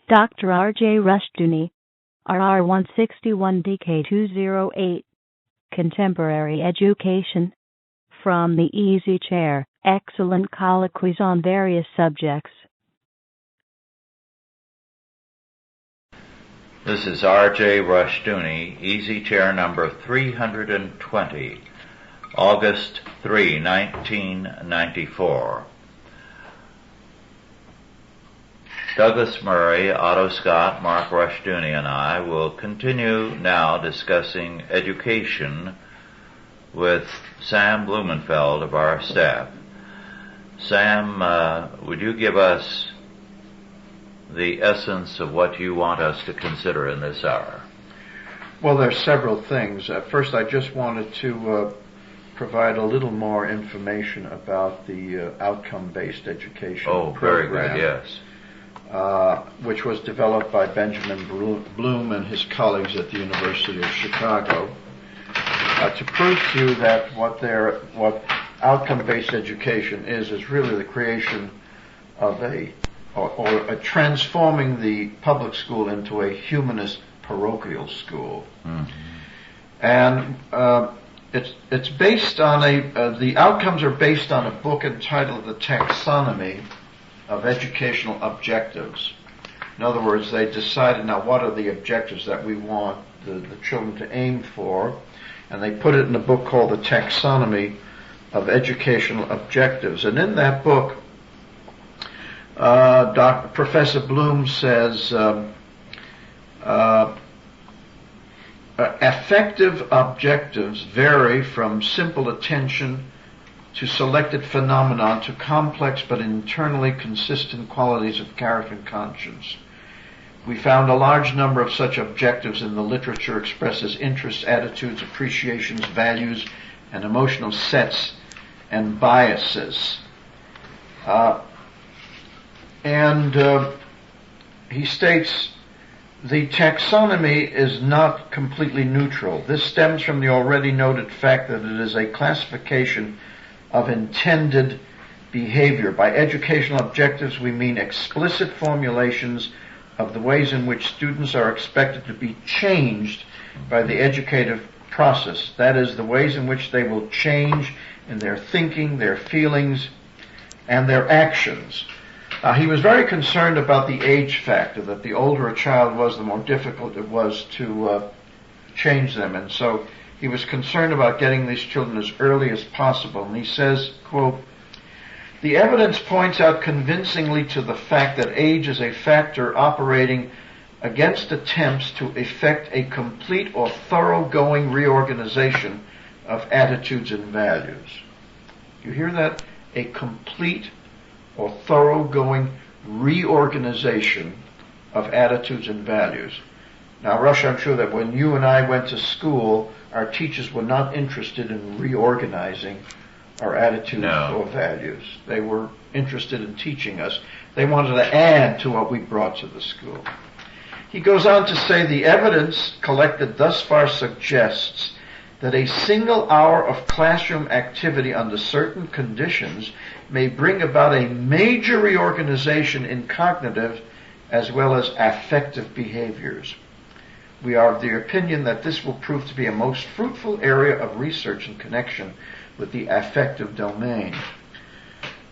Dr. R.J. Rushdoony, RR161DK208, Contemporary Education. From the Easy Chair, excellent colloquies on various subjects. This is R.J. Rushdoony, Easy Chair number 320, August 3, 1994. Douglas Murray, Otto Scott, Mark Rushdoony, and I will continue now discussing education with Sam Blumenfeld of our staff. Sam, would you give us the essence of what you want us to consider in this hour? Well, there's several things. First, I just wanted to provide a little more information about the outcome-based education program. Very good, yes. Which was developed by Benjamin Bloom and his colleagues at the University of Chicago, to prove to you that what outcome-based education is really the creation of or transforming the public school into a humanist parochial school. Mm-hmm. And it's based on the outcomes are based on a book entitled The Taxonomy of Educational Objectives. In other words, they decided, now what are the objectives that we want the children to aim for, and they put it in a book called The Taxonomy of Educational Objectives. And in that book, Professor Bloom says, effective objectives vary from simple attention to selected phenomenon to complex but internally consistent qualities of character and conscience. We found a large number of such objectives in the literature expressed as interests, attitudes, appreciations, values, and emotional sets and biases. He states, the taxonomy is not completely neutral. This stems from the already noted fact that it is a classification of intended behavior. By educational objectives, we mean explicit formulations of the ways in which students are expected to be changed by the educative process. That is, the ways in which they will change in their thinking, their feelings, and their actions. He was very concerned about the age factor, that the older a child was, the more difficult it was to change them. And so he was concerned about getting these children as early as possible. And he says, quote, the evidence points out convincingly to the fact that age is a factor operating against attempts to effect a complete or thoroughgoing reorganization of attitudes and values. You hear that? A complete or thoroughgoing reorganization of attitudes and values. Now, Rush, I'm sure that when you and I went to school, our teachers were not interested in reorganizing our attitudes or values. They were interested in teaching us. They wanted to add to what we brought to the school. He goes on to say, the evidence collected thus far suggests that a single hour of classroom activity under certain conditions may bring about a major reorganization in cognitive as well as affective behaviors. We are of the opinion that this will prove to be a most fruitful area of research in connection with the affective domain.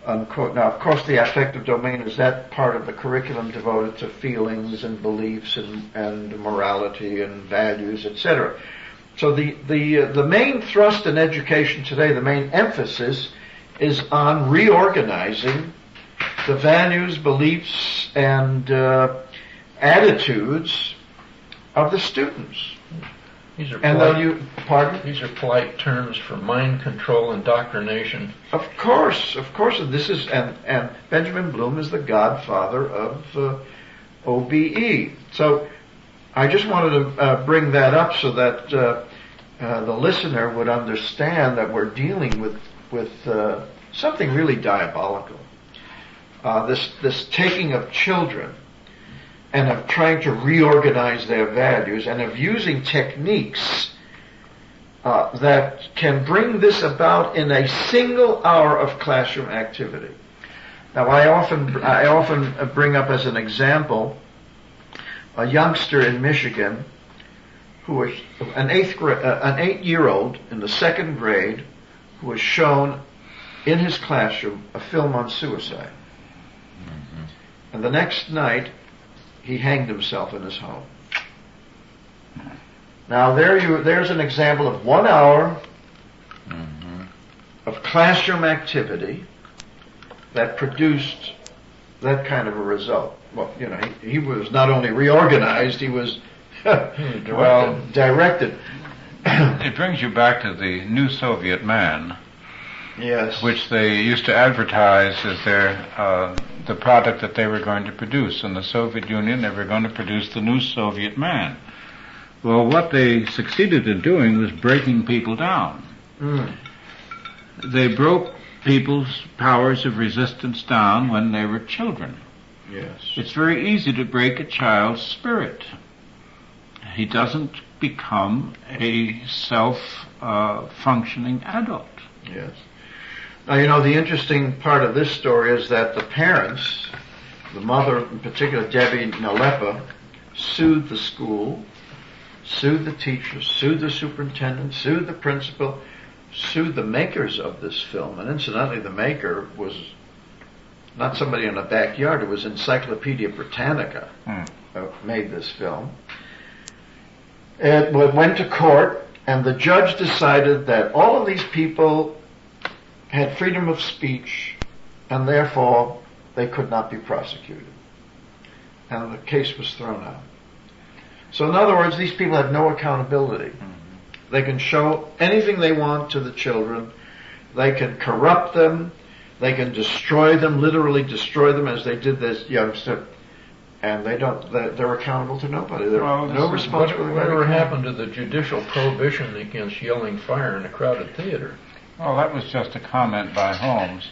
Unquote. Now, of course, the affective domain is that part of the curriculum devoted to feelings and beliefs and morality and values, etc. So the main thrust in education today, the main emphasis, is on reorganizing the values, beliefs, and attitudes of the students. These are These are polite terms for mind control, indoctrination. Of course. This is and Benjamin Bloom is the godfather of OBE. So I just wanted to bring that up so that the listener would understand that we're dealing with something really diabolical. This taking of children and of trying to reorganize their values and of using techniques that can bring this about in a single hour of classroom activity. Now, I often bring up as an example a youngster in Michigan who was an 8-year-old in the second grade who was shown in his classroom a film on suicide. Mm-hmm. And the next night, he hanged himself in his home. Now there's an example of 1 hour of classroom activity that produced that kind of a result. Well, he was not only reorganized, he was directed. It brings you back to the New Soviet Man. Yes. Which they used to advertise as the product that they were going to produce. In the Soviet Union, they were going to produce the New Soviet Man. Well, what they succeeded in doing was breaking people down. They broke people's powers of resistance down when they were children. Yes. It's very easy to break a child's spirit. He doesn't become a self-functioning adult. Yes. Now, the interesting part of this story is that the parents, the mother in particular, Debbie Nalepa, sued the school, sued the teachers, sued the superintendent, sued the principal, sued the makers of this film. And incidentally, the maker was not somebody in a backyard. It was Encyclopedia Britannica made this film. It went to court, and the judge decided that all of these people had freedom of speech, and therefore they could not be prosecuted. And the case was thrown out. So in other words, these people have no accountability. They can show anything they want to the children. They can corrupt them. They can destroy them, literally destroy them, as they did this youngster. And they're accountable to nobody. They're no responsibility. Whatever happened to the judicial prohibition against yelling fire in a crowded theater? Well, that was just a comment by Holmes.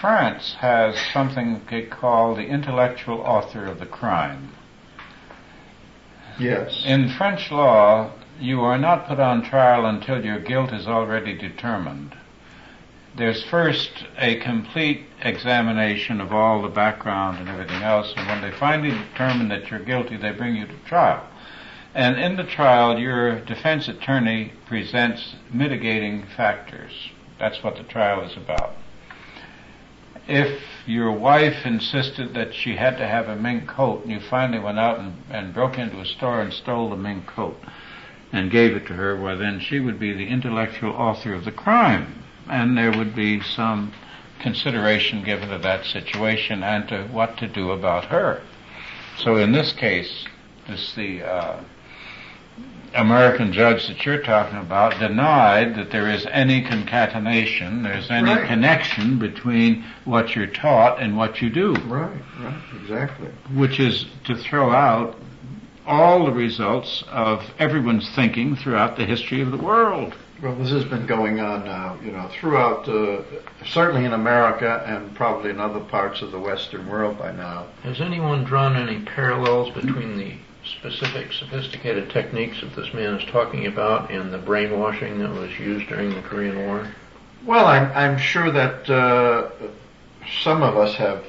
France has something they call the intellectual author of the crime. Yes. In French law, you are not put on trial until your guilt is already determined. There's first a complete examination of all the background and everything else, and when they finally determine that you're guilty, they bring you to trial. And in the trial, your defense attorney presents mitigating factors. That's what the trial is about. If your wife insisted that she had to have a mink coat, and you finally went out and broke into a store and stole the mink coat and gave it to her, well, then she would be the intellectual author of the crime, and there would be some consideration given to that situation and to what to do about her. So in this case, the American judge that you're talking about denied that there is any concatenation, there's any connection between what you're taught and what you do. Right, exactly. Which is to throw out all the results of everyone's thinking throughout the history of the world. Well, this has been going on now, throughout, certainly in America and probably in other parts of the Western world by now. Has anyone drawn any parallels between the specific sophisticated techniques that this man is talking about and the brainwashing that was used during the Korean War? Well, I'm sure that some of us have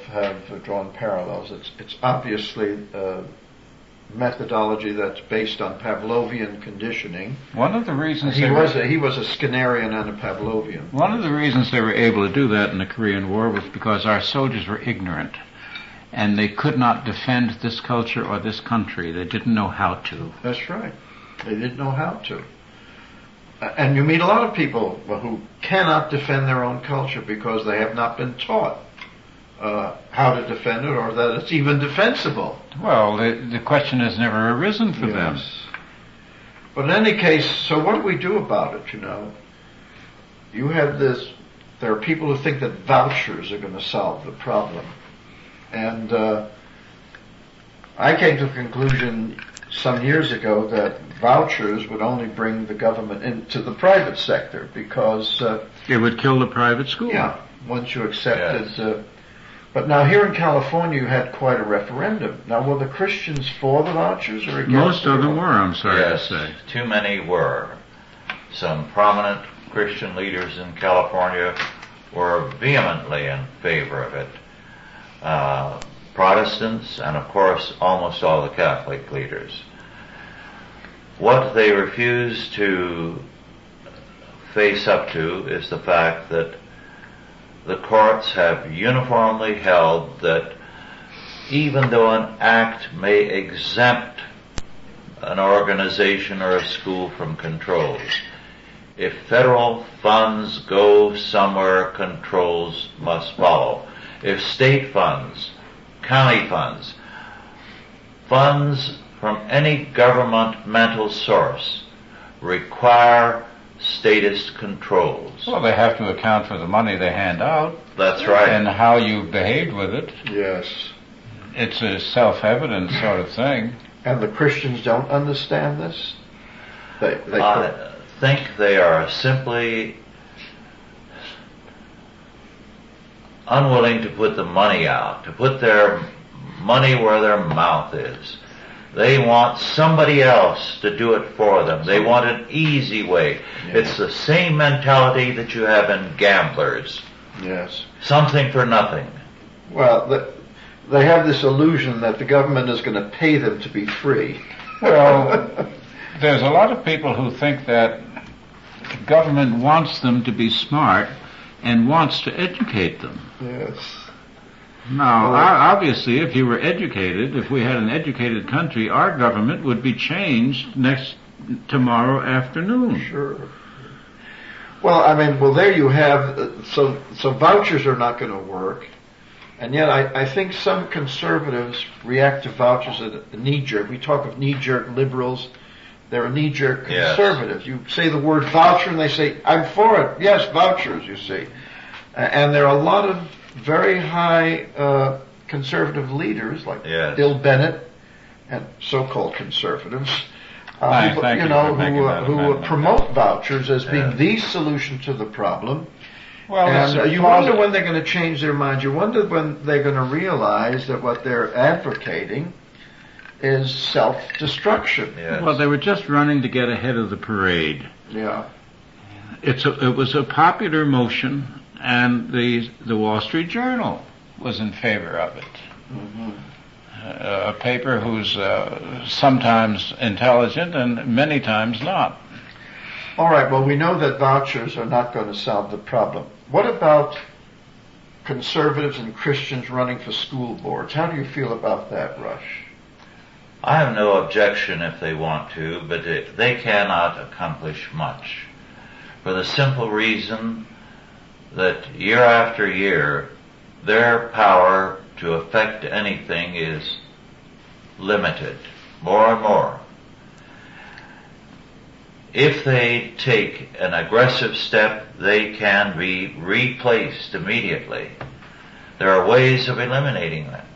drawn parallels. It's obviously methodology that's based on Pavlovian conditioning. One of the reasons he was a Skinnerian and a Pavlovian. One of the reasons they were able to do that in the Korean War was because our soldiers were ignorant. And they could not defend this culture or this country. They didn't know how to. That's right. They didn't know how to. And you meet a lot of people who cannot defend their own culture because they have not been taught how to defend it or that it's even defensible. Well, the question has never arisen for them. But in any case, so what do we do about it, You have this, there are people who think that vouchers are going to solve the problem. And I came to the conclusion some years ago that vouchers would only bring the government into the private sector because... it would kill the private school. Yeah, once you accepted... but now here in California you had quite a referendum. Now were the Christians for the vouchers or against? Most of them were, I'm sorry to say. Too many were. Some prominent Christian leaders in California were vehemently in favor of it. Protestants, and of course almost all the Catholic leaders. What they refuse to face up to is the fact that the courts have uniformly held that even though an act may exempt an organization or a school from controls, if federal funds go somewhere, controls must follow. If state funds, county funds, funds from any governmental source require statist controls. Well, they have to account for the money they hand out. That's right. And how you behaved with it. Yes. It's a self-evident sort of thing. And the Christians don't understand this? I think they are simply unwilling to put the money out, to put their money where their mouth is. They want somebody else to do it for them. They want an easy way. Yeah. It's the same mentality that you have in gamblers. Yes. Something for nothing. Well, they have this illusion that the government is going to pay them to be free. Well, there's a lot of people who think that the government wants them to be smart and wants to educate them. Yes. Now, obviously, if you were educated, if we had an educated country, our government would be changed tomorrow afternoon. Sure. Well, I mean, there you have, so vouchers are not going to work, and yet I think some conservatives react to vouchers as a knee-jerk. We talk of knee-jerk liberals. They're a knee-jerk conservatives. Yes. You say the word voucher, and they say, I'm for it. Yes, vouchers, you see. And there are a lot of very high conservative leaders like Bill Bennett and so-called conservatives who promote vouchers as being the solution to the problem. Well, and you wonder when they're going to change their mind. You wonder when they're going to realize that what they're advocating is self-destruction. Yes. Well, they were just running to get ahead of the parade. Yeah. It was a popular motion, and the Wall Street Journal was in favor of it. Mm-hmm. A paper who's sometimes intelligent and many times not. All right, well, we know that vouchers are not going to solve the problem. What about conservatives and Christians running for school boards? How do you feel about that, Rush? I have no objection if they want to, but they cannot accomplish much. For the simple reason that year after year, their power to affect anything is limited, more and more. If they take an aggressive step, they can be replaced immediately. There are ways of eliminating them.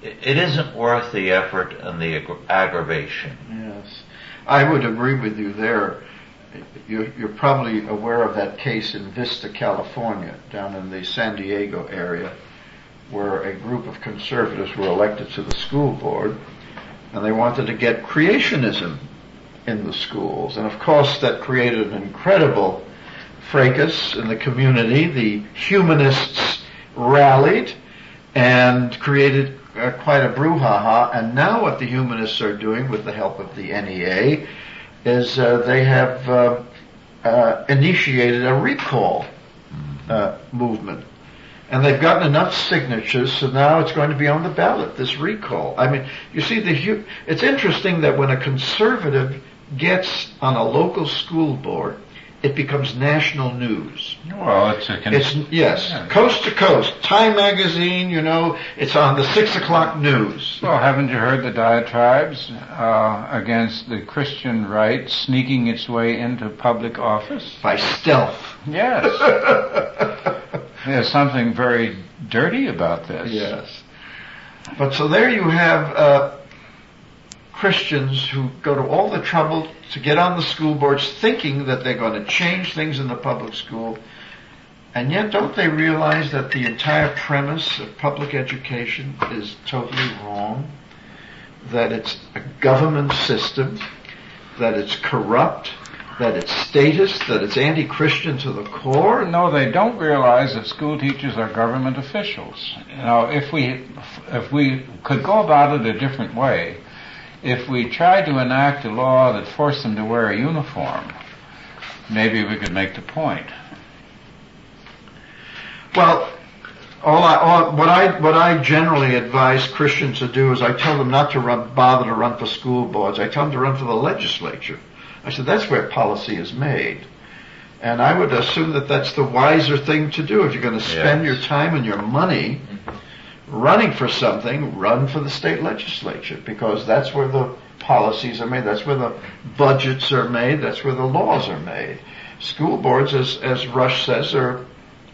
It isn't worth the effort and the aggravation. Yes, I would agree with you there. You're probably aware of that case in Vista, California, down in the San Diego area, where a group of conservatives were elected to the school board, and they wanted to get creationism in the schools. And of course that created an incredible fracas in the community. The humanists rallied and created quite a brouhaha. And now what the humanists are doing with the help of the NEA is they have initiated a recall movement. And they've gotten enough signatures, so now it's going to be on the ballot, this recall. I mean, you see, it's interesting that when a conservative gets on a local school board, it becomes national news. Well, coast to coast. Time magazine, it's on the 6 o'clock news. Well, haven't you heard the diatribes against the Christian right sneaking its way into public office? By stealth. Yes. There's something very dirty about this. Yes. But so there you have Christians who go to all the trouble to get on the school boards thinking that they're going to change things in the public school, and yet don't they realize that the entire premise of public education is totally wrong, that it's a government system, that it's corrupt, that it's statist, that it's anti-Christian to the core? No, they don't realize that school teachers are government officials. You know, if we could go about it a different way, if we tried to enact a law that forced them to wear a uniform, maybe we could make the point. Well, what I generally advise Christians to do is I tell them not to bother to run for school boards. I tell them to run for the legislature. I said that's where policy is made. And I would assume that that's the wiser thing to do. If you're going to spend your time and your money running for something, run for the state legislature, because that's where the policies are made, that's where the budgets are made, that's where the laws are made. School boards, as Rush says, are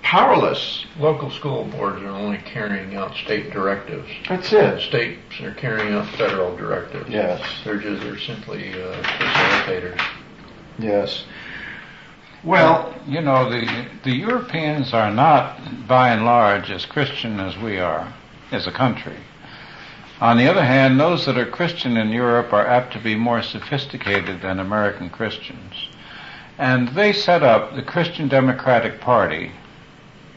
powerless. Local school boards are only carrying out state directives. That's it. States are carrying out federal directives. Yes. They're simply facilitators. Yes. Well, you know, the Europeans are not, by and large, as Christian as we are, as a country. On the other hand, those that are Christian in Europe are apt to be more sophisticated than American Christians. And they set up the Christian Democratic Party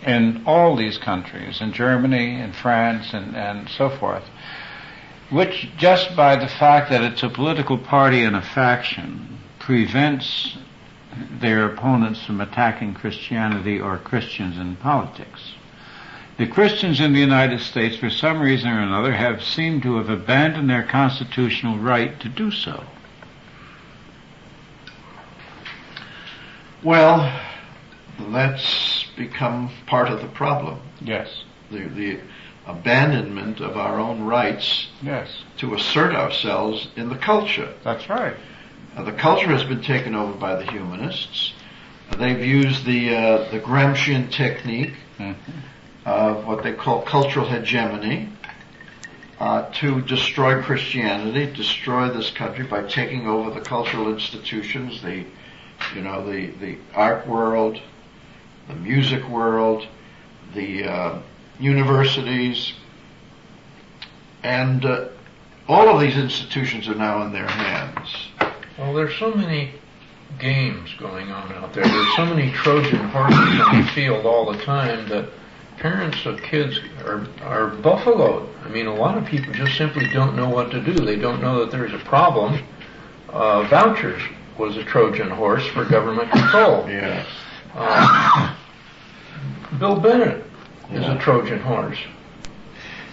in all these countries, in Germany, in France, and so forth, which just by the fact that it's a political party and a faction prevents their opponents from attacking Christianity or Christians in politics. The Christians in the United States, for some reason or another, have seemed to have abandoned their constitutional right to do so. Well, that's become part of the problem. Yes. The abandonment of our own rights to assert ourselves in the culture. That's right. The culture has been taken over by the humanists. They've used the Gramscian technique of what they call cultural hegemony to destroy Christianity, destroy this country by taking over the cultural institutions, the art world, the music world, the universities, and all of these institutions are now in their hands. Well, there's so many games going on out there. There's so many Trojan horses on the field all the time that parents of kids are buffaloed. I mean, a lot of people just simply don't know what to do. They don't know that there's a problem. Vouchers was a Trojan horse for government control. Yes. Bill Bennett is a Trojan horse.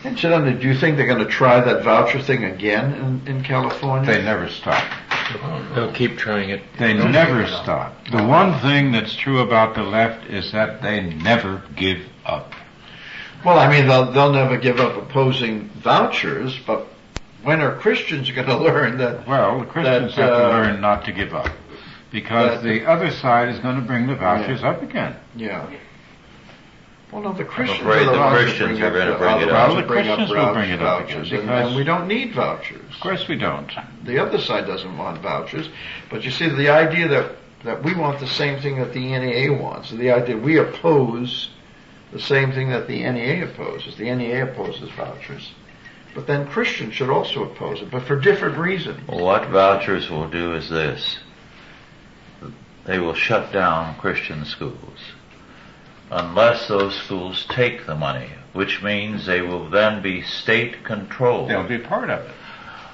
Incidentally, do you think they're going to try that voucher thing again in California? They never stop. They'll keep trying it. They never stop. The one thing that's true about the left is that they never give up. Well, I mean, they'll never give up opposing vouchers, but when are Christians going to learn that? Well, the Christians have to learn not to give up, because the other side is going to bring the vouchers up again. Yeah. Well, no, the Christians I'm afraid the Christians are going to bring it up. Well, the Christians will bring it up again, and we don't need vouchers. Of course we don't. The other side doesn't want vouchers, but you see, the idea that we want the same thing that the NEA wants, the idea we oppose the same thing that the NEA opposes. The NEA opposes vouchers, but then Christians should also oppose it, but for different reasons. Well, what vouchers will do is this. They will shut down Christian schools unless those schools take the money, which means they will then be state-controlled. They'll be part of it.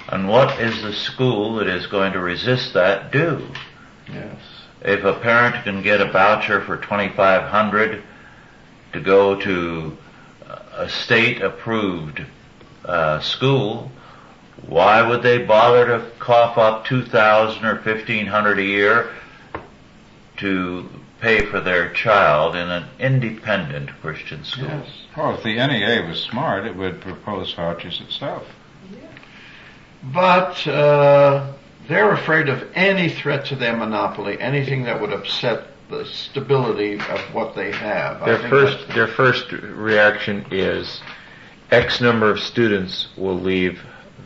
And what is the school that is going to resist that do? Yes. If a parent can get a voucher for $2,500 to go to a state-approved school, why would they bother to cough up $2,000 or $1,500 a year to pay for their child in an independent Christian school? Yes. Well, if the NEA was smart, it would propose vouchers itself. But they're afraid of any threat to their monopoly, anything that would upset the stability of what they have. Their first reaction is X number of students will leave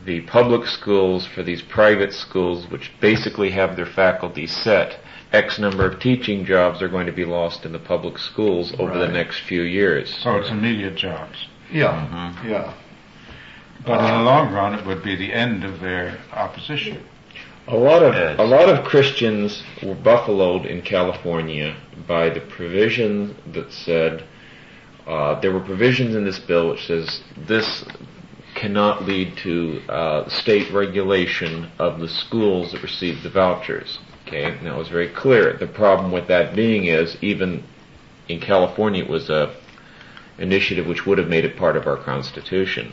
the public schools for these private schools, which basically have their faculty set. X number of teaching jobs are going to be lost in the public schools over the next few years. So it's immediate jobs. Yeah, yeah. But in the long run, it would be the end of their opposition. A lot Yes. of Christians were buffaloed in California by the provision that said there were provisions in this bill which says this cannot lead to state regulation of the schools that receive the vouchers. Okay, and that was very clear. The problem with that being is even in California it was a initiative which would have made it part of our Constitution.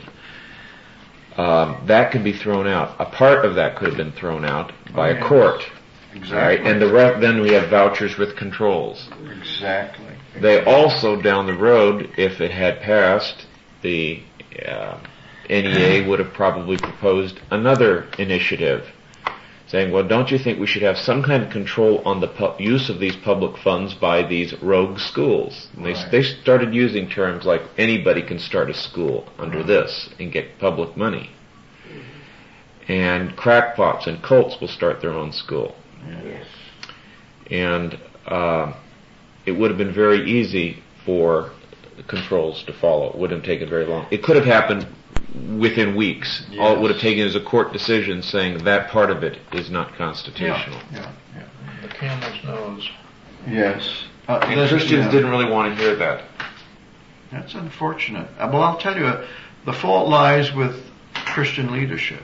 That could be thrown out. A part of that could have been thrown out by a court. Exactly. Right? And then we have vouchers with controls. Exactly. They also, down the road, if it had passed, the NEA would have probably proposed another initiative saying, well, don't you think we should have some kind of control on the use of these public funds by these rogue schools? And they started using terms like anybody can start a school under this and get public money. And crackpots and cults will start their own school. Yes. And it would have been very easy for the controls to follow. It wouldn't have taken very long. It could have happened within weeks. Yes. All it would have taken is a court decision saying that part of it is not constitutional. Yeah. The camel's nose. Yes. And Christians didn't really want to hear that. That's unfortunate. Well, I'll tell you, the fault lies with Christian leadership,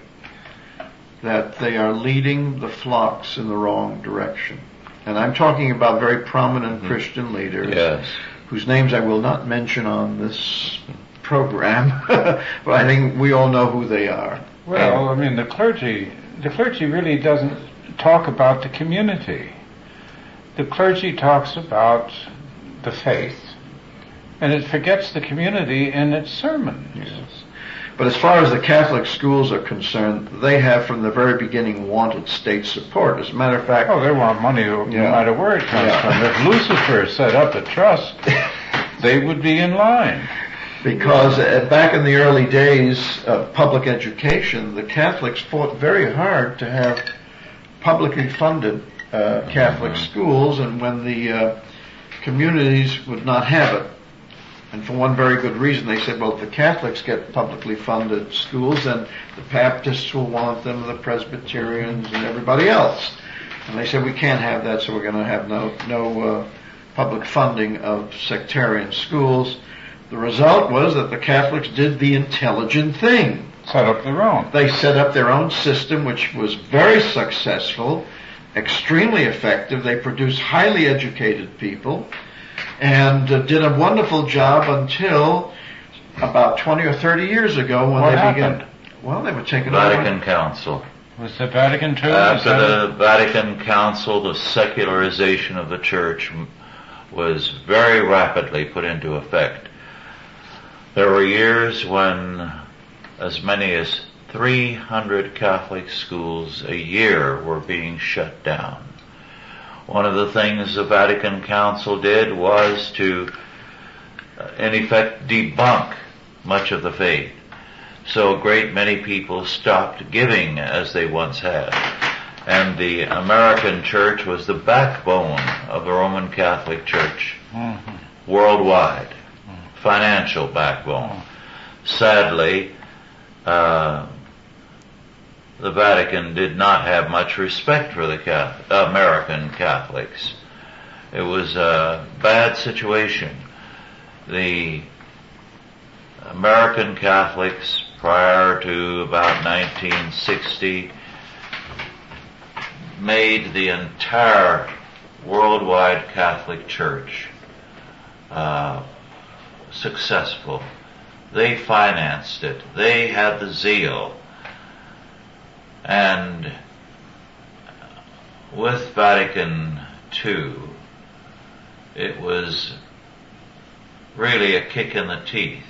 that they are leading the flocks in the wrong direction. And I'm talking about very prominent Christian leaders, Yes. whose names I will not mention on this program, but I think we all know who they are. Well, I mean, the clergy really doesn't talk about the community. The clergy talks about the faith, and it forgets the community in its sermons. Yes. But as far as the Catholic schools are concerned, they have from the very beginning wanted state support. As a matter of fact... Oh, they want money no matter where it comes from. If Lucifer set up a trust, they would be in line. Because back in the early days of public education, the Catholics fought very hard to have publicly funded Catholic schools, and when the communities would not have it, and for one very good reason, they said, well, if the Catholics get publicly funded schools, then the Baptists will want them, the Presbyterians, and everybody else. And they said, we can't have that, so we're going to have no public funding of sectarian schools. The result was that the Catholics did the intelligent thing. Set up their own. They set up their own system, which was very successful, extremely effective. They produced highly educated people, and did a wonderful job until about 20 or 30 years ago when began. Well, they were taken over. Vatican Council. Was the Vatican too? After the Vatican Council, the secularization of the Church was very rapidly put into effect. There were years when as many as 300 Catholic schools a year were being shut down. One of the things the Vatican Council did was to, in effect, debunk much of the faith. So a great many people stopped giving as they once had. And the American church was the backbone of the Roman Catholic Church worldwide, financial backbone. Sadly, the Vatican did not have much respect for the American Catholics. It was a bad situation. The American Catholics, prior to about 1960, made the entire worldwide Catholic Church successful. They financed it. They had the zeal. And with Vatican II, it was really a kick in the teeth.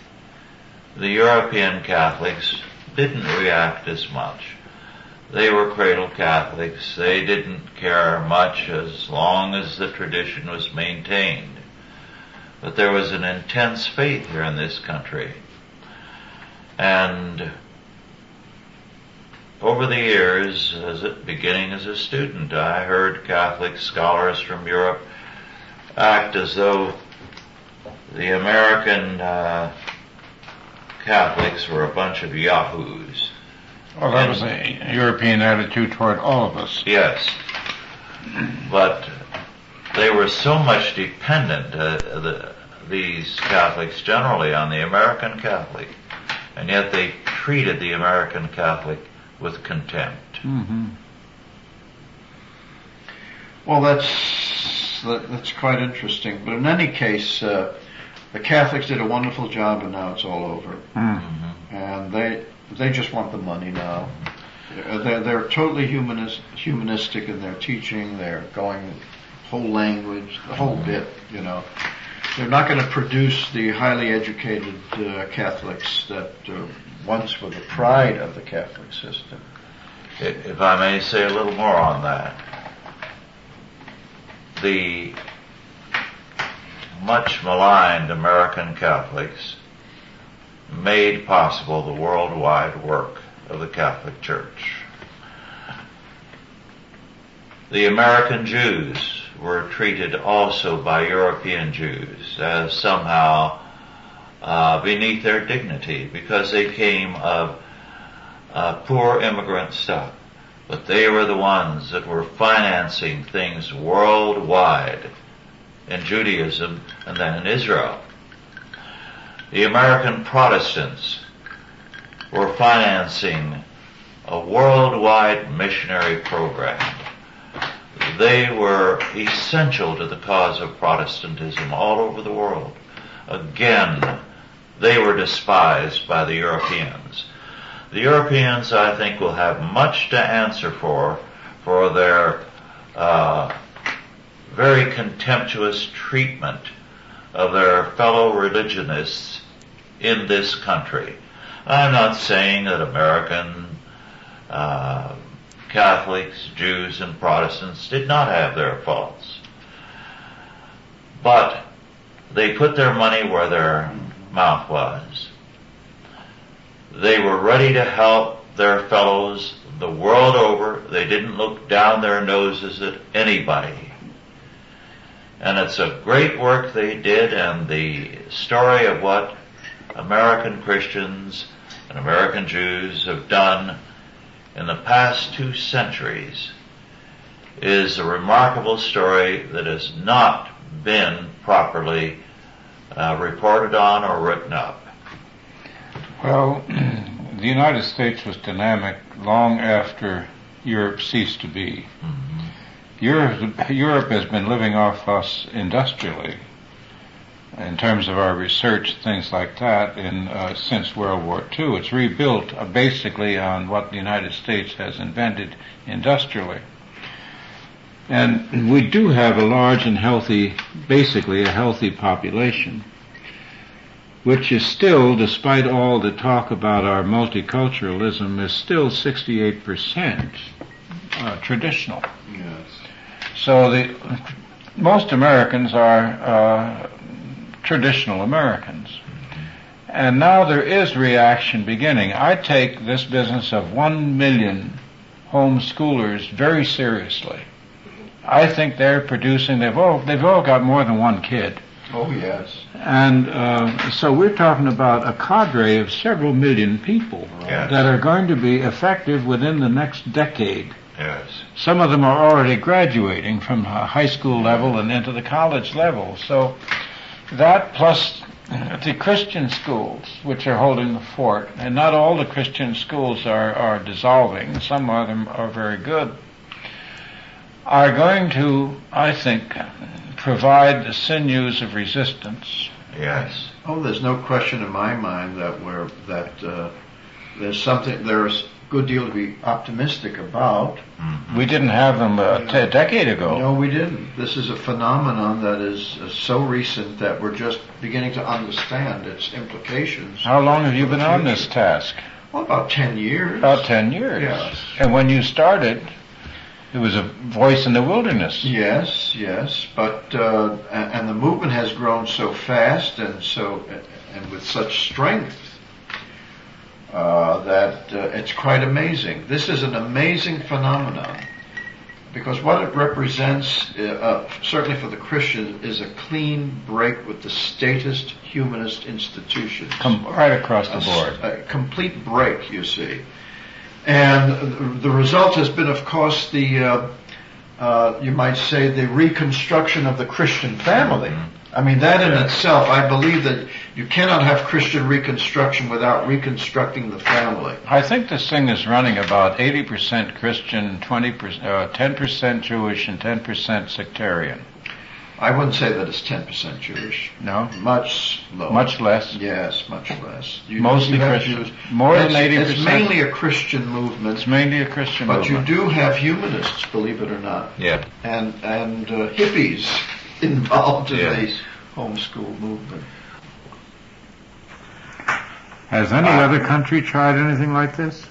The European Catholics didn't react as much. They were cradle Catholics. They didn't care much as long as the tradition was maintained. But there was an intense faith here in this country. And over the years, beginning as a student, I heard Catholic scholars from Europe act as though the American Catholics were a bunch of yahoos, Well, that was a European attitude toward all of us. Yes. But they were so much dependent, these Catholics generally, on the American Catholic, and yet they treated the American Catholic with contempt. Mm-hmm. Well, that's quite interesting. But in any case, the Catholics did a wonderful job, and now it's all over. Mm-hmm. And they just want the money now. They're totally humanistic in their teaching. They're going whole language, the whole bit. They're not going to produce the highly educated Catholics that once were the pride of the Catholic system. If I may say a little more on that. The much maligned American Catholics made possible the worldwide work of the Catholic Church. The American Jews were treated also by European Jews as somehow beneath their dignity because they came of poor immigrant stock. But they were the ones that were financing things worldwide in Judaism and then in Israel. The American Protestants were financing a worldwide missionary program. They were essential to the cause of Protestantism all over the world. Again, they were despised by the Europeans. The Europeans, I think, will have much to answer for their very contemptuous treatment of their fellow religionists in this country. I'm not saying that American Catholics, Jews, and Protestants did not have their faults. But they put their money where their mouth was. They were ready to help their fellows the world over. They didn't look down their noses at anybody. And it's a great work they did, and the story of what American Christians and American Jews have done in the past 2 centuries is a remarkable story that has not been properly reported on or written up. Well, the United States was dynamic long after Europe ceased to be. Mm-hmm. Europe has been living off us industrially in terms of our research, things like that, since World War II. It's rebuilt basically on what the United States has invented industrially. And we do have a large and basically a healthy population, which is still, despite all the talk about our multiculturalism, is still 68% traditional. Yes. So most Americans are traditional Americans. And now there is reaction beginning. I take this business of 1 million homeschoolers very seriously. I think they're producing, they've all got more than one kid. Oh, yes. And so we're talking about a cadre of several million people Yes. that are going to be effective within the next decade. Yes. Some of them are already graduating from high school level and into the college level. So that plus the Christian schools, which are holding the fort, and not all the Christian schools are dissolving. Some of them are very good, are going to, I think, provide the sinews of resistance. Yes. Oh, there's no question in my mind that there's a good deal to be optimistic about. Mm-hmm. We didn't have them a decade ago. No, we didn't. This is a phenomenon that is so recent that we're just beginning to understand its implications. How long have you been on this task? Well, about 10 years. About 10 years. Yes. And when you started, it was a voice in the wilderness. Yes, but and the movement has grown so fast and with such strength that it's quite amazing. This is an amazing phenomenon because what it represents, certainly for the Christian, is a clean break with the statist humanist institutions. Right across the board. A complete break, you see. And the result has been, of course, the you might say, the reconstruction of the Christian family. I mean, that in itself, I believe that you cannot have Christian reconstruction without reconstructing the family. I think this thing is running about 80% Christian, 10% Jewish, and 10% sectarian. I wouldn't say that it's 10% Jewish. No? Much lower. Much less? Yes, much less. Mostly Christian. More than 80%? It's mainly a Christian movement. It's mainly a Christian but movement. But you do have humanists, believe it or not. Yeah. And hippies involved in the homeschool movement. Has any other country tried anything like this?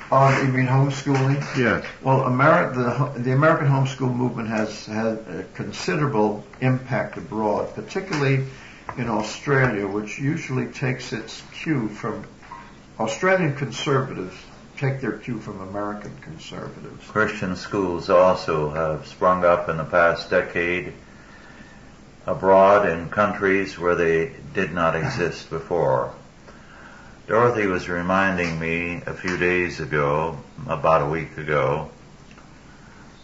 You mean homeschooling? Yes. Well, the American homeschool movement has had a considerable impact abroad, particularly in Australia, which usually takes its cue from Australian conservatives, take their cue from American conservatives. Christian schools also have sprung up in the past decade abroad in countries where they did not exist before. Dorothy was reminding me a few days ago, about a week ago,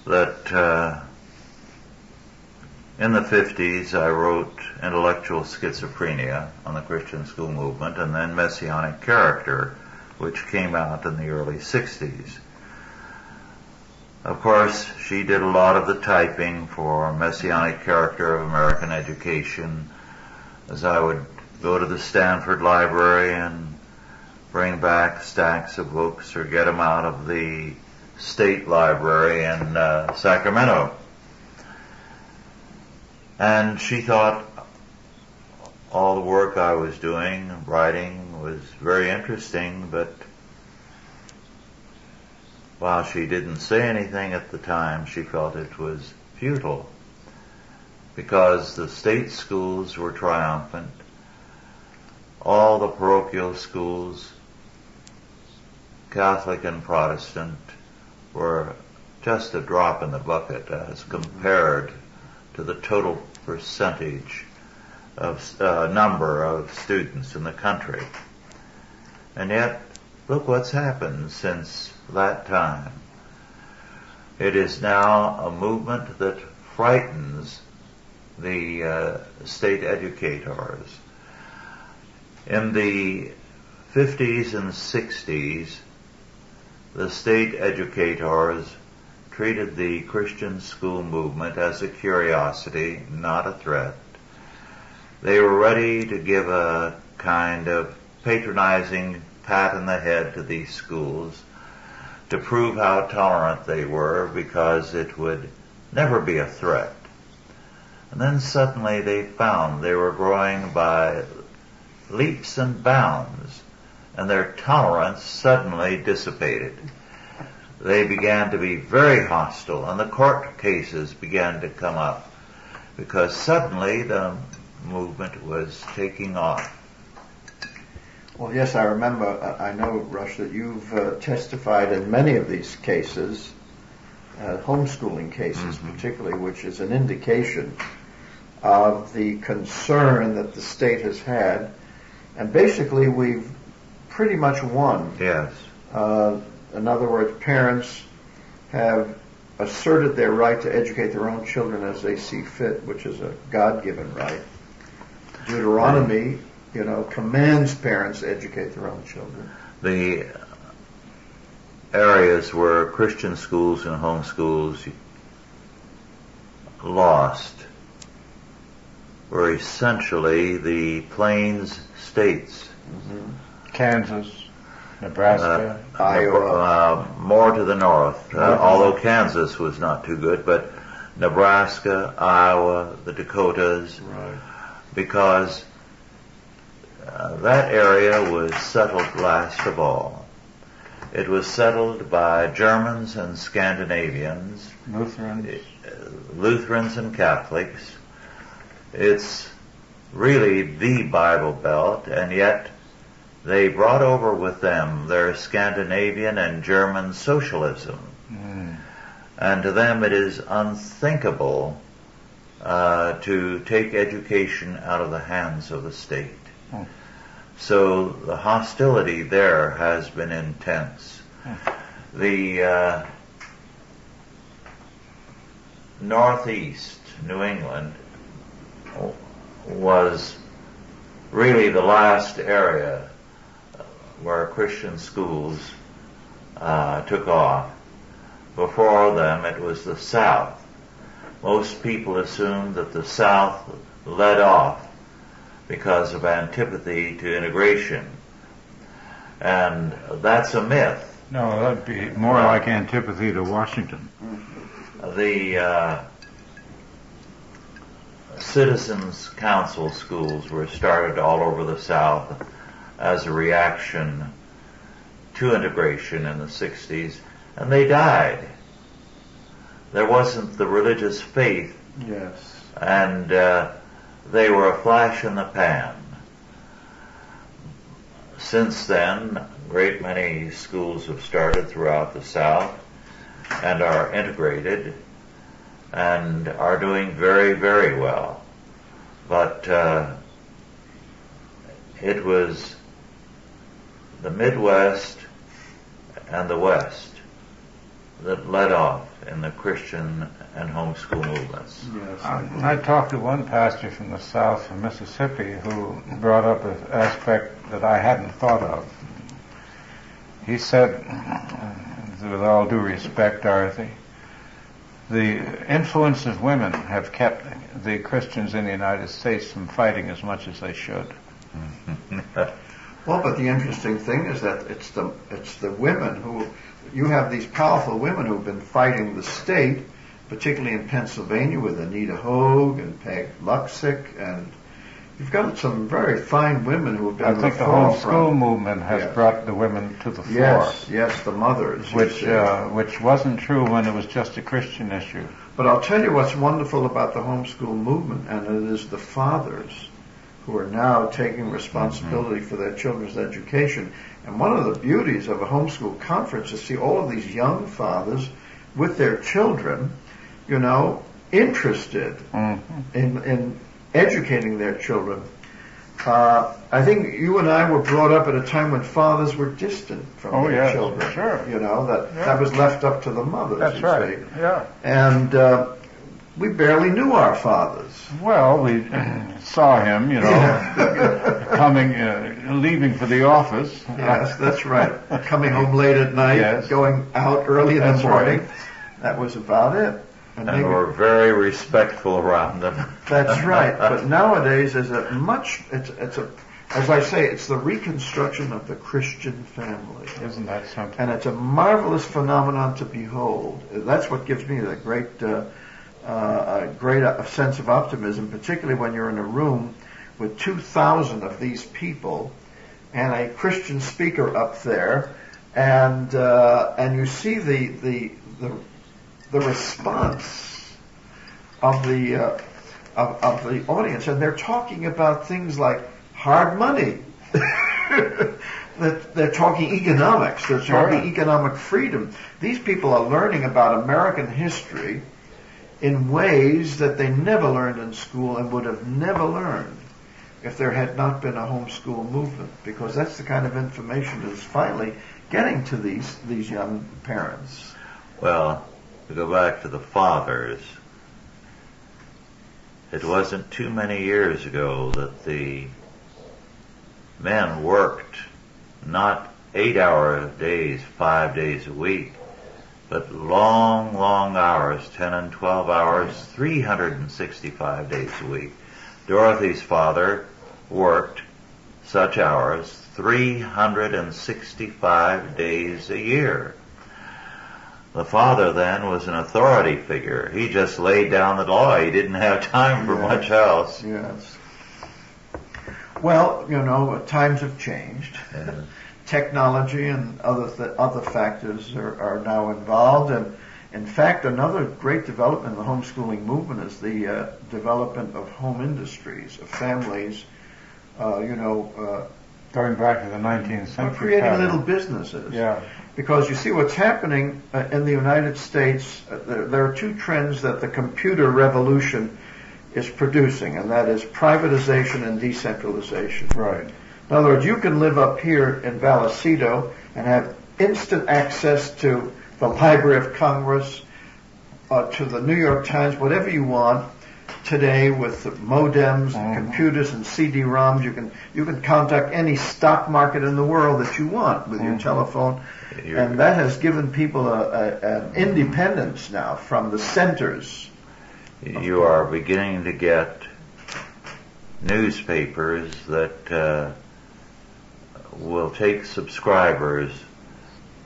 that in the 50s I wrote Intellectual Schizophrenia on the Christian school movement, and then Messianic Character, which came out in the early 60s. Of course, she did a lot of the typing for Messianic Character of American Education, as I would go to the Stanford Library and bring back stacks of books or get them out of the state library in Sacramento. And she thought all the work I was doing, writing, was very interesting, but while she didn't say anything at the time, she felt it was futile because the state schools were triumphant. All the parochial schools, Catholic and Protestant, were just a drop in the bucket as compared to the total percentage of number of students in the country. And yet, look what's happened since that time. It is now a movement that frightens the state educators. In the 50s and 60s, the state educators treated the Christian school movement as a curiosity, not a threat. They were ready to give a kind of patronizing pat in the head to these schools to prove how tolerant they were, because it would never be a threat. And then suddenly they found they were growing by leaps and bounds, and their tolerance suddenly dissipated. They began to be very hostile, and the court cases began to come up, because suddenly the movement was taking off. Well, yes, I remember. I know, Rush, that you've testified in many of these cases, homeschooling cases particularly, which is an indication of the concern that the state has had. And basically, we've pretty much won. Yes. In other words, parents have asserted their right to educate their own children as they see fit, which is a God-given right. Deuteronomy, commands parents to educate their own children. The areas where Christian schools and homeschools lost were essentially the Plains states. Kansas, Nebraska, Iowa. More to the north, although Kansas was not too good, but Nebraska, Iowa, the Dakotas, Right. because that area was settled last of all. It was settled by Germans and Scandinavians, Lutherans and Catholics. It's really the Bible Belt, and yet they brought over with them their Scandinavian and German socialism. And to them it is unthinkable to take education out of the hands of the state. So the hostility there has been intense. The Northeast, New England, was really the last area where Christian schools took off. Before them, it was the South. Most people assumed that the South led off because of antipathy to integration. And that's a myth. No, that'd be more like antipathy to Washington. The Citizens Council schools were started all over the South as a reaction to integration in the 60s, and they died. There wasn't the religious faith. Yes. And they were a flash in the pan. Since then, a great many schools have started throughout the South and are integrated and are doing very, very well. But it was the Midwest and the West that led off in the Christian and homeschool movements. Yes. I talked to one pastor from the South, from Mississippi, who brought up an aspect that I hadn't thought of. He said, with all due respect, Dorothy, the influence of women have kept the Christians in the United States from fighting as much as they should. Well, but the interesting thing is that it's the women who, you have these powerful women who've been fighting the state, particularly in Pennsylvania with Anita Hogue and Peg Luxick, and you've got some very fine women who have been I think the homeschool movement has brought the women to the floor. Yes, the mothers. Which wasn't true when it was just a Christian issue. But I'll tell you what's wonderful about the homeschool movement, and it is the fathers who are now taking responsibility for their children's education. And one of the beauties of a homeschool conference is to see all of these young fathers with their children, interested in educating their children. I think you and I were brought up at a time when fathers were distant from their children. Sure. That was left up to the mothers. That's right. See. Yeah. And we barely knew our fathers. Well, we saw him, leaving for the office. Yes, that's right. Coming home late at night, going out early in the morning. Right. That was about it. And we're very respectful around them. That's right. But nowadays, as I say, it's the reconstruction of the Christian family. Isn't that something? And it's a marvelous phenomenon to behold. That's what gives me the great sense of optimism, particularly when you're in a room with 2,000 of these people and a Christian speaker up there, and you see the response of the audience, and they're talking about things like hard money. They're talking economics. They're talking economic freedom. These people are learning about American history in ways that they never learned in school and would have never learned if there had not been a homeschool movement, because that's the kind of information that is finally getting to these young parents. Well, to go back to the fathers, it wasn't too many years ago that the men worked not 8-hour days, 5 days a week, but long, long hours, 10 and 12 hours, 365 days a week. Dorothy's father worked such hours 365 days a year. The father then was an authority figure. He just laid down the law. He didn't have time for much else. Yes. Well, times have changed. Yeah. Technology and other factors are now involved, and in fact, another great development in the homeschooling movement is the development of home industries, of families, going back to the 19th century, creating little businesses. Yeah. Because you see what's happening in the United States. There are two trends that the computer revolution is producing, and that is privatization and decentralization. Right. In other words, you can live up here in Vallecito and have instant access to the Library of Congress, to the New York Times, whatever you want today with modems and computers and CD-ROMs. You can contact any stock market in the world that you want with your telephone. And that has given people an independence now from the centers. You are beginning to get newspapers that will take subscribers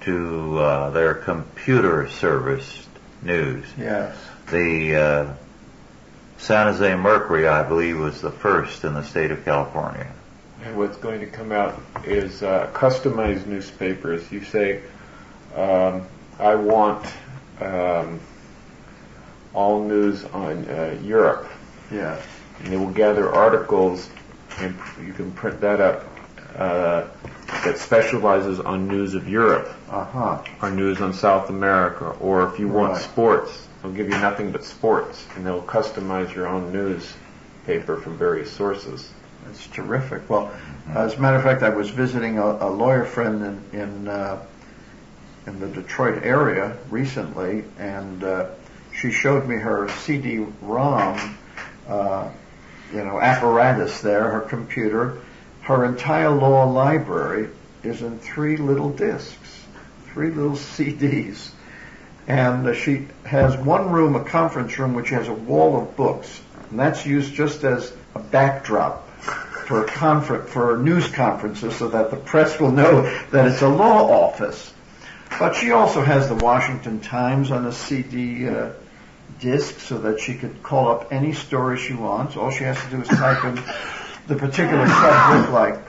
to their computer service news. Yes. The San Jose Mercury, I believe, was the first in the state of California. And what's going to come out is customized newspapers. You say, I want all news on Europe. Yes. And they will gather articles, and you can print that up, that specializes on news of Europe, or news on South America, or if you want sports, they'll give you nothing but sports, and they'll customize your own newspaper from various sources. That's terrific. Well, as a matter of fact, I was visiting a lawyer friend in the Detroit area recently, and she showed me her CD-ROM, apparatus there, her computer. Her entire law library is in 3 little discs, 3 little CDs. And she has one room, a conference room, which has a wall of books. And that's used just as a backdrop for news conferences so that the press will know that it's a law office. But she also has the Washington Times on a CD disc so that she could call up any story she wants. All she has to do is type in the particular subject, like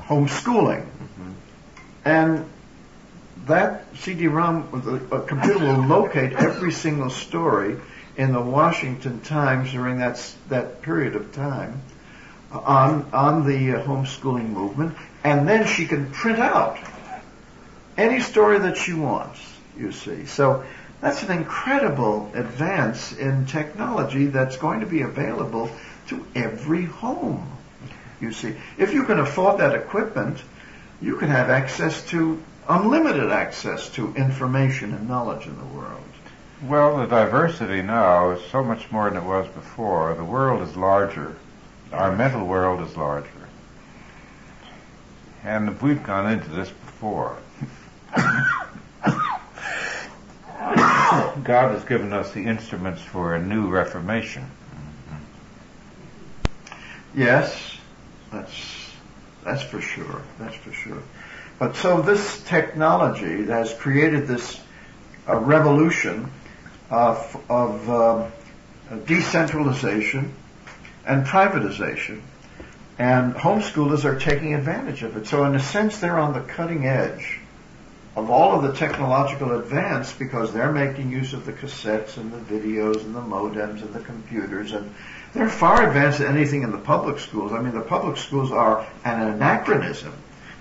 homeschooling. And that CD-ROM, a computer will locate every single story in the Washington Times during that period of time on the homeschooling movement, and then she can print out any story that she wants, you see. So that's an incredible advance in technology that's going to be available to every home, you see. If you can afford that equipment, you can have unlimited access to information and knowledge in the world. Well, the diversity now is so much more than it was before. The world is larger. Our mental world is larger. And we've gone into this before. God has given us the instruments for a new reformation. Yes, that's for sure. That's for sure. But so this technology has created this revolution of decentralization and privatization, and homeschoolers are taking advantage of it. So in a sense, they're on the cutting edge of all of the technological advance because they're making use of the cassettes and the videos and the modems and the computers, and they're far advanced than anything in the public schools. I mean, the public schools are an anachronism.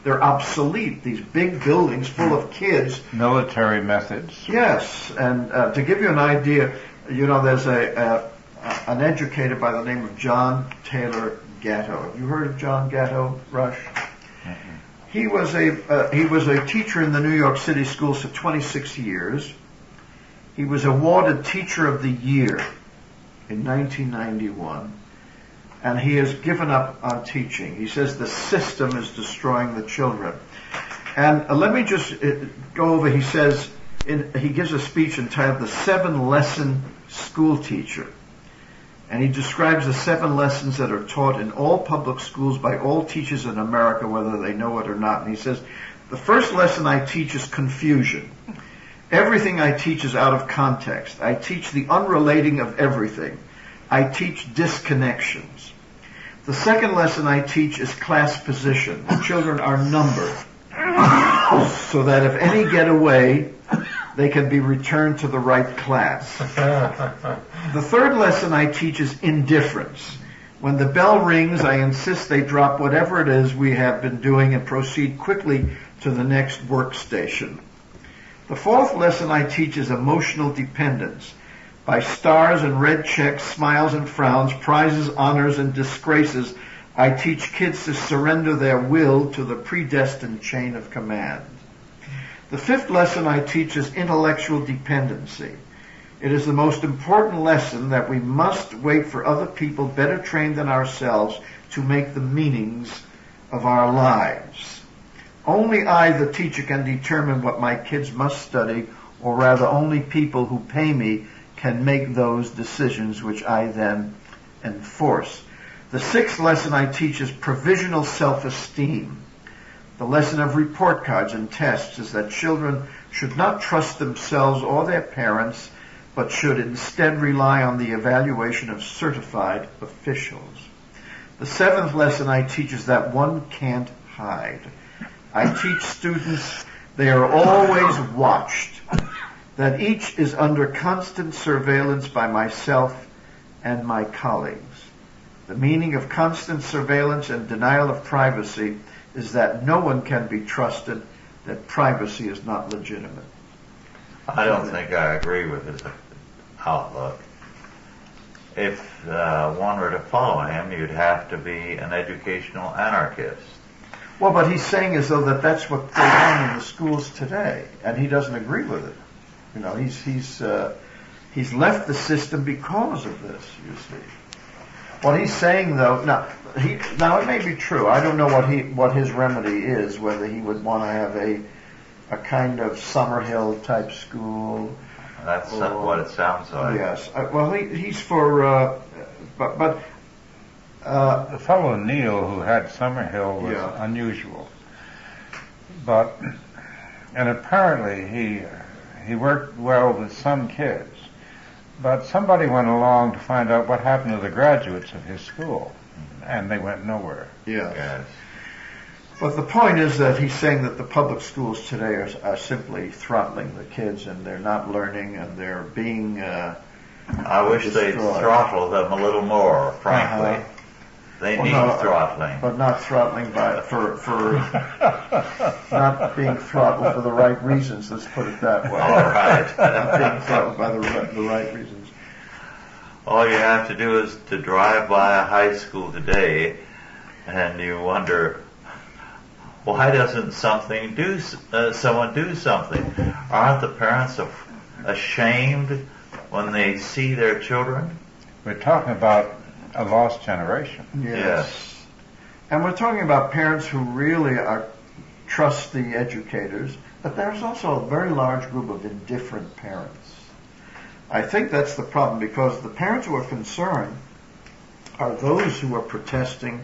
They're obsolete, these big buildings full of kids. Military methods. Yes, and to give you an idea, there's an educator by the name of John Taylor Gatto. Have you heard of John Gatto, Rush? He was a teacher in the New York City schools for 26 years. He was awarded Teacher of the Year in 1991. And he has given up on teaching. He says the system is destroying the children. And let me just go over, he says, he gives a speech entitled The 7-Lesson School Teacher. And he describes the 7 lessons that are taught in all public schools by all teachers in America, whether they know it or not. And he says, the first lesson I teach is confusion. Everything I teach is out of context. I teach the unrelating of everything. I teach disconnections. The second lesson I teach is class position. The children are numbered so that if any get away, they can be returned to the right class. The third lesson I teach is indifference. When the bell rings, I insist they drop whatever it is we have been doing and proceed quickly to the next workstation. The fourth lesson I teach is emotional dependence. By stars and red checks, smiles and frowns, prizes, honors, and disgraces, I teach kids to surrender their will to the predestined chain of command. The fifth lesson I teach is intellectual dependency. It is the most important lesson that we must wait for other people better trained than ourselves to make the meanings of our lives. Only I, the teacher, can determine what my kids must study, or rather only people who pay me can make those decisions which I then enforce. The sixth lesson I teach is provisional self-esteem. The lesson of report cards and tests is that children should not trust themselves or their parents, but should instead rely on the evaluation of certified officials. The seventh lesson I teach is that one can't hide. I teach students they are always watched, that each is under constant surveillance by myself and my colleagues. The meaning of constant surveillance and denial of privacy is that no one can be trusted, that privacy is not legitimate. I don't think I agree with his outlook. If one were to follow him, you'd have to be an educational anarchist. Well, but he's saying as though that's what goes on in the schools today, and he doesn't agree with it. You know, he's left the system because of this, you see. What he's saying, though, now it may be true. I don't know what his remedy is. Whether he would want to have a kind of Summerhill type school. That's what it sounds like. Yes. Well, he's for, but the fellow Neil who had Summerhill was unusual, and apparently he worked well with some kids. But somebody went along to find out what happened to the graduates of his school, and they went nowhere. Yes. But the point is that he's saying that the public schools today are simply throttling the kids, and they're not learning, and they're being I wish they'd throttle them a little more, frankly. They need throttling. But not throttling for not being throttled for the right reasons, let's put it that way. All right. Not being throttled by the right reasons. All you have to do is to drive by a high school today, and you wonder, why doesn't someone do something? Aren't the parents ashamed when they see their children? We're talking about a lost generation. Yes. And we're talking about parents who really trust the educators, but there's also a very large group of indifferent parents. I think that's the problem, because the parents who are concerned are those who are protesting,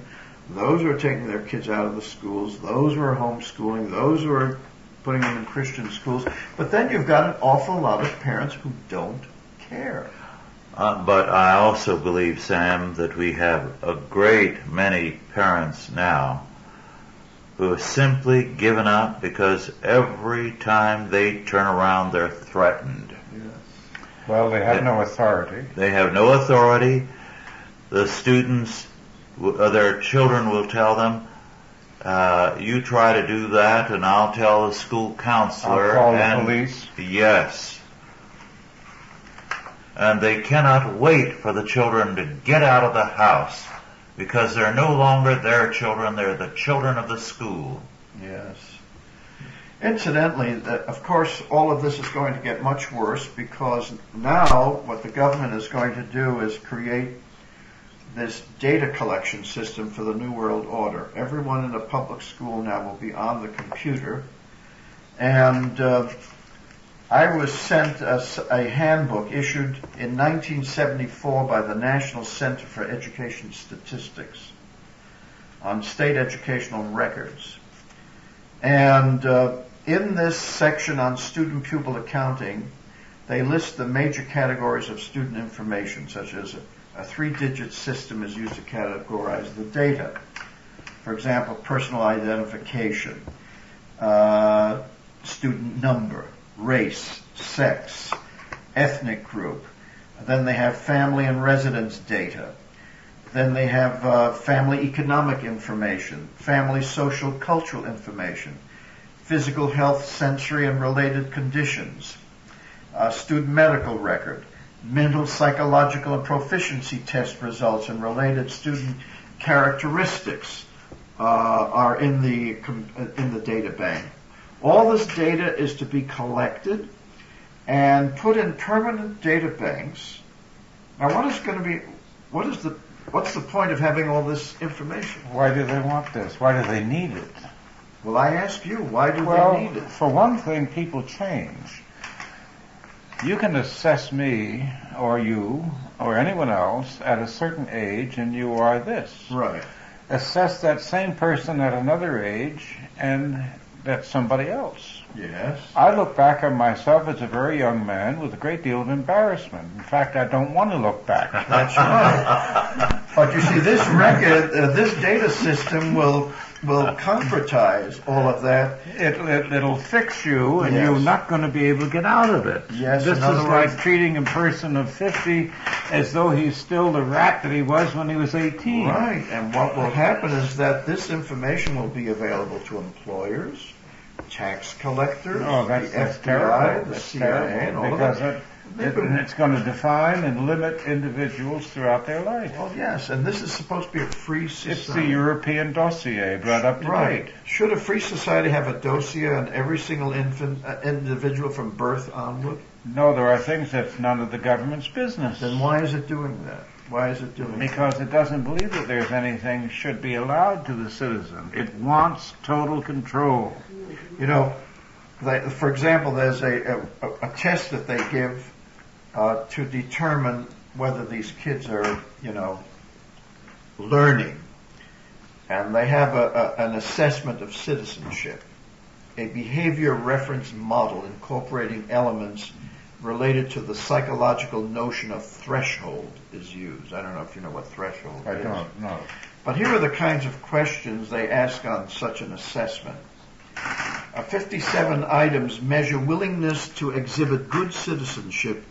those who are taking their kids out of the schools, those who are homeschooling, those who are putting them in Christian schools. But then you've got an awful lot of parents who don't care. But I also believe, Sam, that we have a great many parents now who have simply given up because every time they turn around, they're threatened. Yes. Well, they have no authority. They have no authority. The students, their children will tell them, you try to do that and I'll tell the school counselor. I'll call the police. Yes. And they cannot wait for the children to get out of the house, because they're no longer their children, they're the children of the school. Yes. Incidentally, of course, all of this is going to get much worse, because now what the government is going to do is create this data collection system for the New World Order. Everyone in a public school now will be on the computer, and I was sent a handbook issued in 1974 by the National Center for Education Statistics on state educational records. And in this section on student-pupil accounting, they list the major categories of student information, such as a three-digit system is used to categorize the data. For example, personal identification, student number, race, sex, ethnic group. Then they have family and residence data. Then they have family economic information, family social cultural information, physical health, sensory and related conditions, student medical record, mental, psychological and proficiency test results and related student characteristics are in the data bank. All this data is to be collected and put in permanent data banks. Now, what's the point of having all this information? Why do they want this? Why do they need it? Well, I ask you, why do Well, they need it? for one thing, people change. You can assess me or you or anyone else at a certain age and you are this. Right. Assess that same person at another age and that's somebody else. Yes. I look back on myself as a very young man with a great deal of embarrassment. In fact, I don't want to look back. That's right. But you see, this record, this data system will concretize all of that. It'll fix you, and Yes. you're not going to be able to get out of it. Yes, This in is other like words- treating a person of 50 as though he's still the rat that he was when he was 18. Right. And what will happen is that this information will be available to employers, tax collectors, Oh, the that's FBI, terrible. the That's CIA, and terrible, all of because that. it's going to define and limit individuals throughout their life. Well, yes, and this is supposed to be a free society. It's the European dossier brought up to Right. date. Should a free society have a dossier on every single individual from birth onward? No, there are things that's none of the government's business. Then why is it doing that? Why is it doing that? Because it doesn't believe that there's anything should be allowed to the citizen. It wants total control. You know, for example, there's a test that they give to determine whether these kids are, learning. And they have an assessment of citizenship, a behavior reference model incorporating elements related to the psychological notion of threshold is used. I don't know if you know what threshold I is. don't know. But here are the kinds of questions they ask on such an assessment. 57 items measure willingness to exhibit good citizenship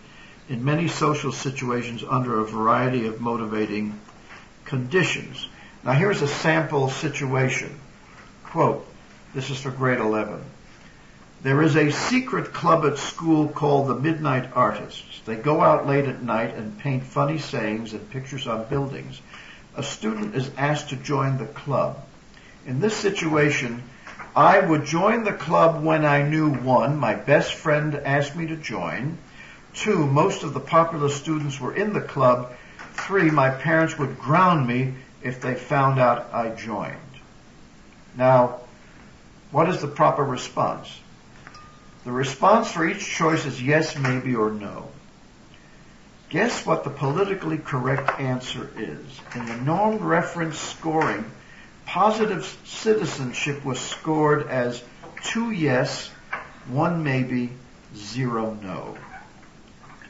in many social situations under a variety of motivating conditions. Now here's a sample situation. Quote, this is for grade 11. There is a secret club at school called the Midnight Artists. They go out late at night and paint funny sayings and pictures on buildings. A student is asked to join the club. In this situation, I would join the club when I knew 1, my best friend asked me to join. 2, most of the popular students were in the club. 3, my parents would ground me if they found out I joined. Now, what is the proper response? The response for each choice is yes, maybe, or no. Guess what the politically correct answer is? In the normed reference scoring, positive citizenship was scored as 2 yes, 1 maybe, 0 no.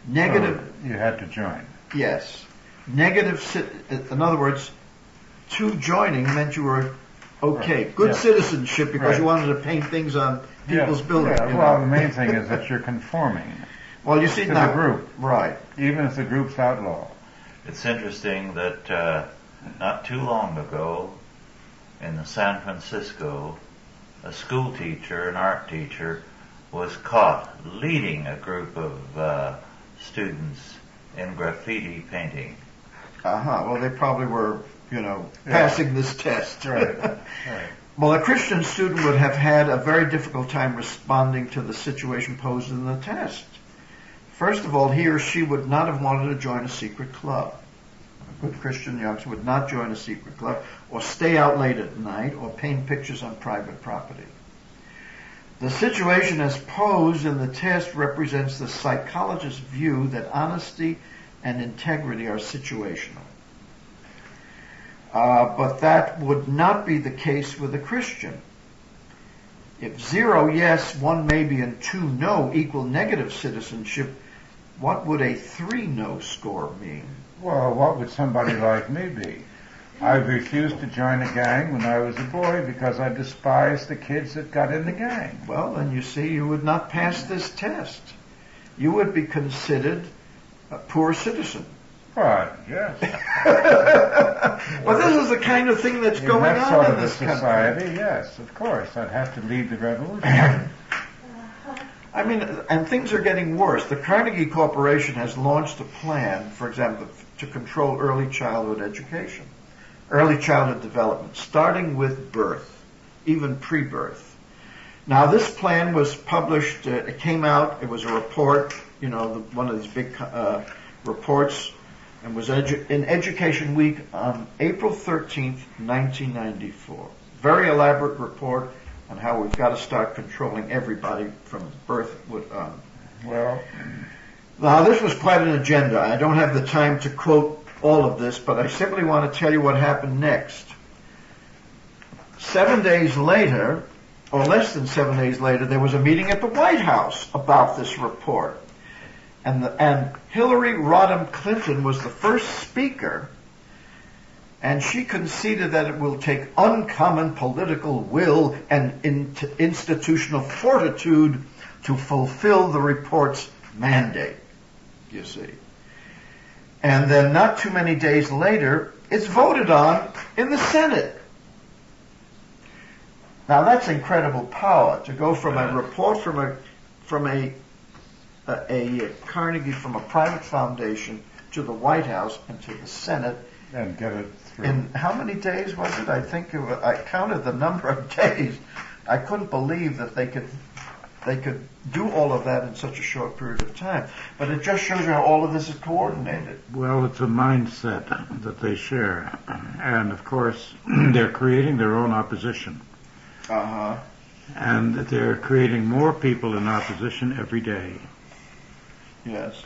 Negative, So you had to join. yes. Negative, in other words, 2 joining meant you were okay. Right. Good Yeah. citizenship because Right. you wanted to paint things on people's buildings. Yeah, you well, know. the main thing is that you're conforming, Well, you see to now, the group. right? even if the group's outlaw. It's interesting that not too long ago in San Francisco, a school teacher, an art teacher, was caught leading a group of students in graffiti painting. Well, they probably were, passing this test. Right. Right. Well, a Christian student would have had a very difficult time responding to the situation posed in the test. First of all, he or she would not have wanted to join a secret club. A good Christian youngster would not join a secret club or stay out late at night or paint pictures on private property. The situation as posed in the test represents the psychologist's view that honesty and integrity are situational. But that would not be the case with a Christian. If 0 yes, 1 maybe, and 2 no equal negative citizenship, what would a 3 no score mean? Well, what would somebody like me be? I refused to join a gang when I was a boy because I despised the kids that got in the gang. Well, then you see, you would not pass this test. You would be considered a poor citizen. Right, yes. Well, this is the kind of thing that's going in that sort on in of a this country. society, yes, of course. I'd have to lead the revolution. I mean, and things are getting worse. The Carnegie Corporation has launched a plan, for example, to control early childhood education, early childhood development, starting with birth, even pre-birth. Now, this plan was published, it came out, it was a report, one of these big reports, and was in Education Week on April 13th, 1994. Very elaborate report on how we've got to start controlling everybody from birth on. Well, now this was quite an agenda. I don't have the time to quote all of this, but I simply want to tell you what happened next. 7 days later, or less than 7 days later, there was a meeting at the White House about this report. And Hillary Rodham Clinton was the first speaker, and she conceded that it will take uncommon political will and institutional fortitude to fulfill the report's mandate, you see. And then not too many days later, it's voted on in the Senate. Now that's incredible power, to go from a report from a Carnegie, from a private foundation, to the White House and to the Senate. And get it through. In how many days was it? I think I counted the number of days. I couldn't believe that they could do all of that in such a short period of time. But it just shows you how all of this is coordinated. Well, it's a mindset that they share. And of course, they're creating their own opposition. Uh-huh. And they're creating more people in opposition every day. Yes.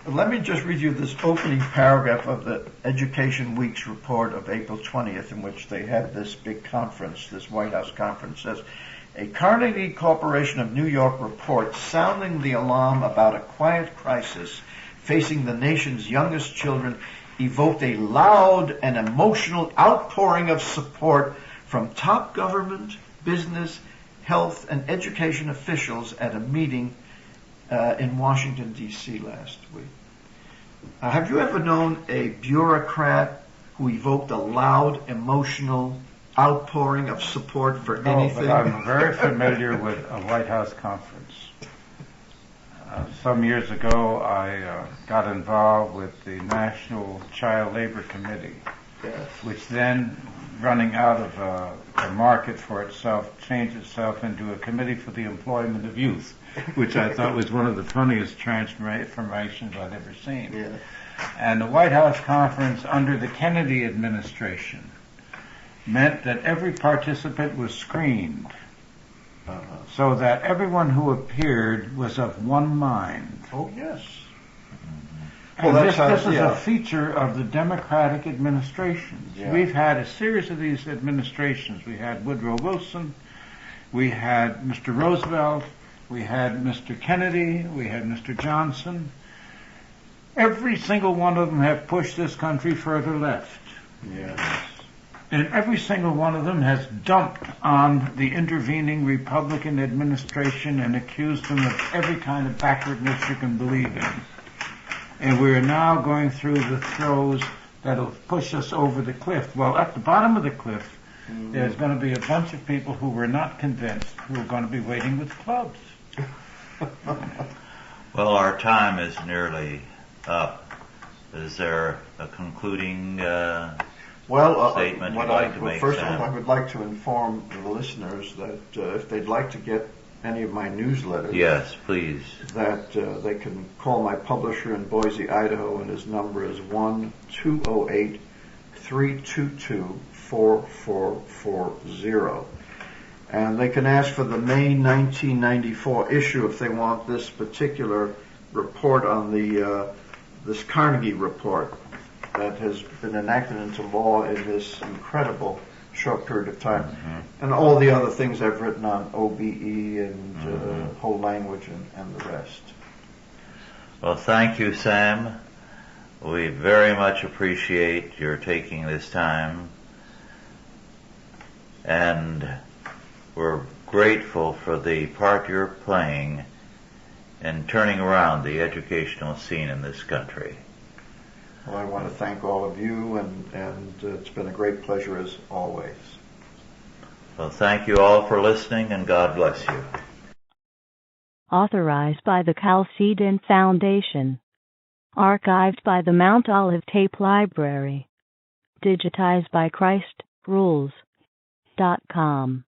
Let me just read you this opening paragraph of the Education Week's report of April 20th, in which they had this big conference, this White House conference. It says, a Carnegie Corporation of New York report sounding the alarm about a quiet crisis facing the nation's youngest children evoked a loud and emotional outpouring of support from top government, business, health, and education officials at a meeting in Washington, D.C. last week. Have you ever known a bureaucrat who evoked a loud, emotional outpouring of support for anything? No, but I'm very familiar with a White House conference. Some years ago, I got involved with the National Child Labor Committee, Yes. which then, running out of a market for itself, changed itself into a Committee for the Employment of Youth, which I thought was one of the funniest transformations I'd ever seen. Yeah. And the White House conference under the Kennedy administration meant that every participant was screened, so that everyone who appeared was of one mind. Oh, yes. And Well, this is yeah. a feature of the Democratic administrations. Yeah. We've had a series of these administrations. We had Woodrow Wilson, we had Mr. Roosevelt, we had Mr. Kennedy, we had Mr. Johnson. Every single one of them have pushed this country further left. Yes. And every single one of them has dumped on the intervening Republican administration and accused them of every kind of backwardness you can believe in. And we're now going through the throes that'll push us over the cliff. Well, at the bottom of the cliff, there's going to be a bunch of people who were not convinced, who are going to be waiting with clubs. Well, our time is nearly up. Is there a concluding statement you'd like to make, first Sam? of all, I would like to inform the listeners that if they'd like to get any of my newsletters, Yes, please. that they can call my publisher in Boise, Idaho, and his number is 1-208-322-4440. And they can ask for the May 1994 issue if they want this particular report on this Carnegie report that has been enacted into law in this incredible short period of time, and all the other things I've written on OBE and whole language and the rest. Well, thank you, Sam. We very much appreciate your taking this time, and we're grateful for the part you're playing in turning around the educational scene in this country. Well, I want to thank all of you, and it's been a great pleasure as always. Well, thank you all for listening, and God bless you. Authorized by the Chalcedon Foundation. Archived by the Mount Olive Tape Library. Digitized by ChristRules.com.